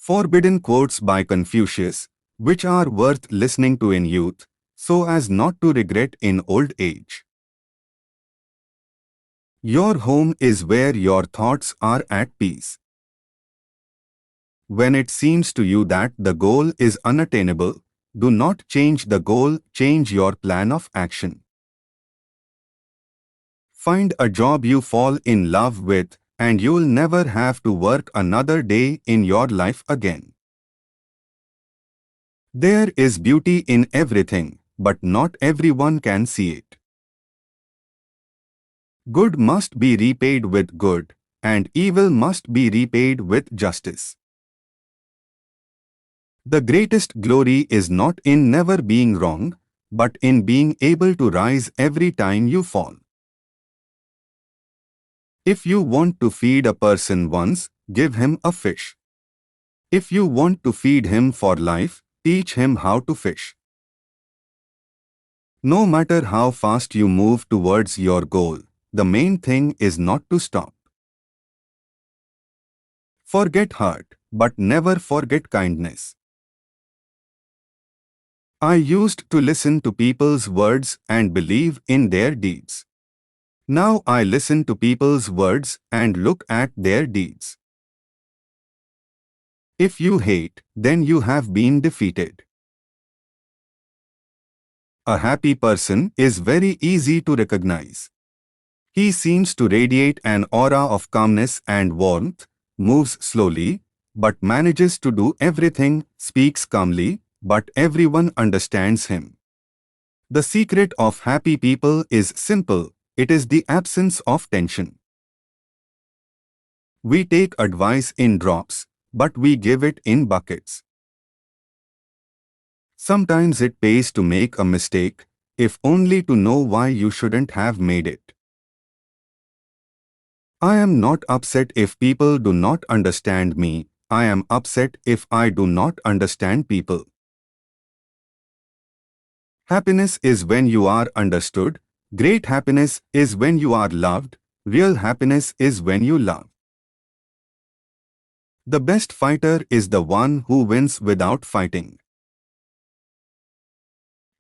Forbidden quotes by Confucius, which are worth listening to in youth, so as not to regret in old age. Your home is where your thoughts are at peace. When it seems to you that the goal is unattainable, do not change the goal, change your plan of action. Find a job you fall in love with, and you'll never have to work another day in your life again. There is beauty in everything, but not everyone can see it. Good must be repaid with good, and evil must be repaid with justice. The greatest glory is not in never being wrong, but in being able to rise every time you fall. If you want to feed a person once, give him a fish. If you want to feed him for life, teach him how to fish. No matter how fast you move towards your goal, the main thing is not to stop. Forget hurt, but never forget kindness. I used to listen to people's words and believe in their deeds. Now I listen to people's words and look at their deeds. If you hate, then you have been defeated. A happy person is very easy to recognize. He seems to radiate an aura of calmness and warmth, moves slowly, but manages to do everything, speaks calmly, but everyone understands him. The secret of happy people is simple. It is the absence of tension. We take advice in drops, but we give it in buckets. Sometimes it pays to make a mistake, if only to know why you shouldn't have made it. I am not upset if people do not understand me. I am upset if I do not understand people. Happiness is when you are understood. Great happiness is when you are loved. Real happiness is when you love. The best fighter is the one who wins without fighting.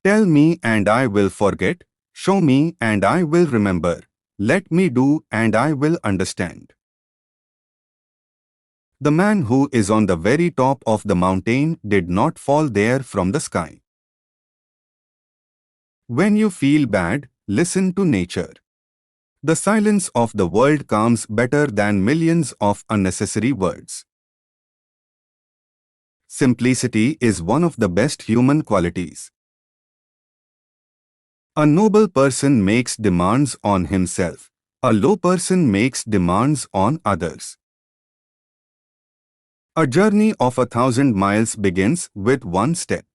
Tell me and I will forget. Show me and I will remember. Let me do and I will understand. The man who is on the very top of the mountain did not fall there from the sky. When you feel bad, listen to nature. The silence of the world calms better than millions of unnecessary words. Simplicity is one of the best human qualities. A noble person makes demands on himself. A low person makes demands on others. A journey of 1,000 miles begins with one step.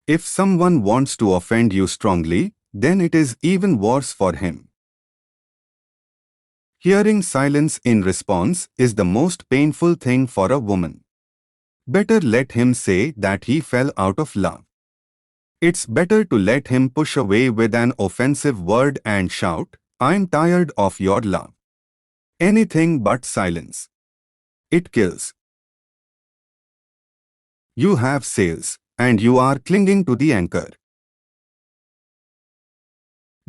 If someone wants to offend you strongly, then it is even worse for him. Hearing silence in response is the most painful thing for a woman. Better let him say that he fell out of love. It's better to let him push away with an offensive word and shout, "I'm tired of your love." Anything but silence. It kills. You have sails, and you are clinging to the anchor.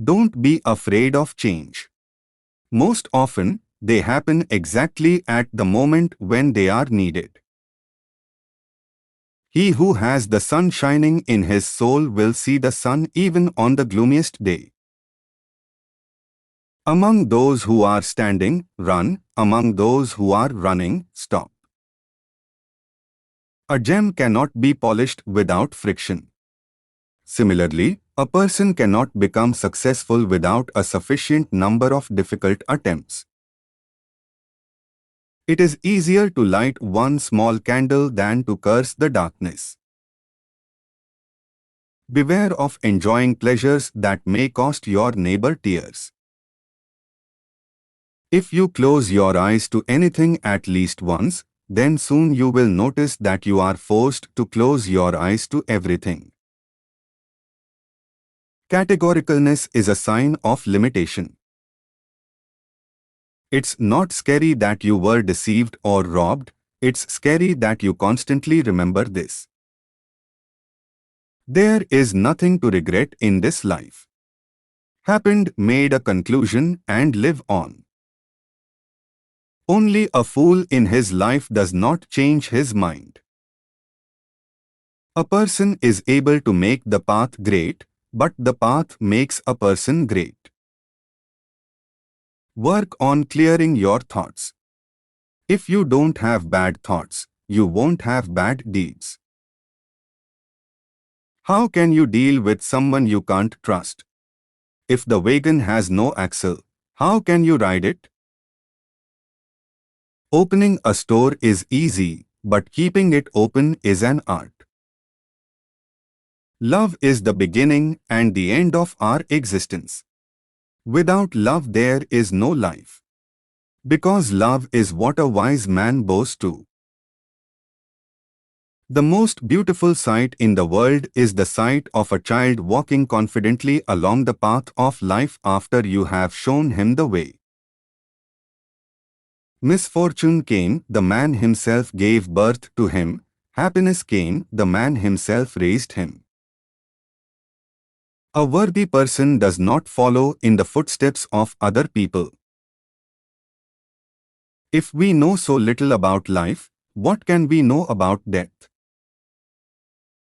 Don't be afraid of change. Most often, they happen exactly at the moment when they are needed. He who has the sun shining in his soul will see the sun even on the gloomiest day. Among those who are standing, run. Among those who are running, stop. A gem cannot be polished without friction. Similarly, a person cannot become successful without a sufficient number of difficult attempts. It is easier to light one small candle than to curse the darkness. Beware of enjoying pleasures that may cost your neighbor tears. If you close your eyes to anything at least once, then soon you will notice that you are forced to close your eyes to everything. Categoricalness is a sign of limitation. It's not scary that you were deceived or robbed, It's scary that you constantly remember this. There is nothing to regret in this life. Happened, made a conclusion, and live on. Only a fool in his life does not change his mind. A person is able to make the path great, but the path makes a person great. Work on clearing your thoughts. If you don't have bad thoughts, you won't have bad deeds. How can you deal with someone you can't trust? If the wagon has no axle, how can you ride it? Opening a store is easy, but keeping it open is an art. Love is the beginning and the end of our existence. Without love there is no life. Because love is what a wise man bows to. The most beautiful sight in the world is the sight of a child walking confidently along the path of life after you have shown him the way. Misfortune came, the man himself gave birth to him. Happiness came, the man himself raised him. A worthy person does not follow in the footsteps of other people. If we know so little about life, what can we know about death?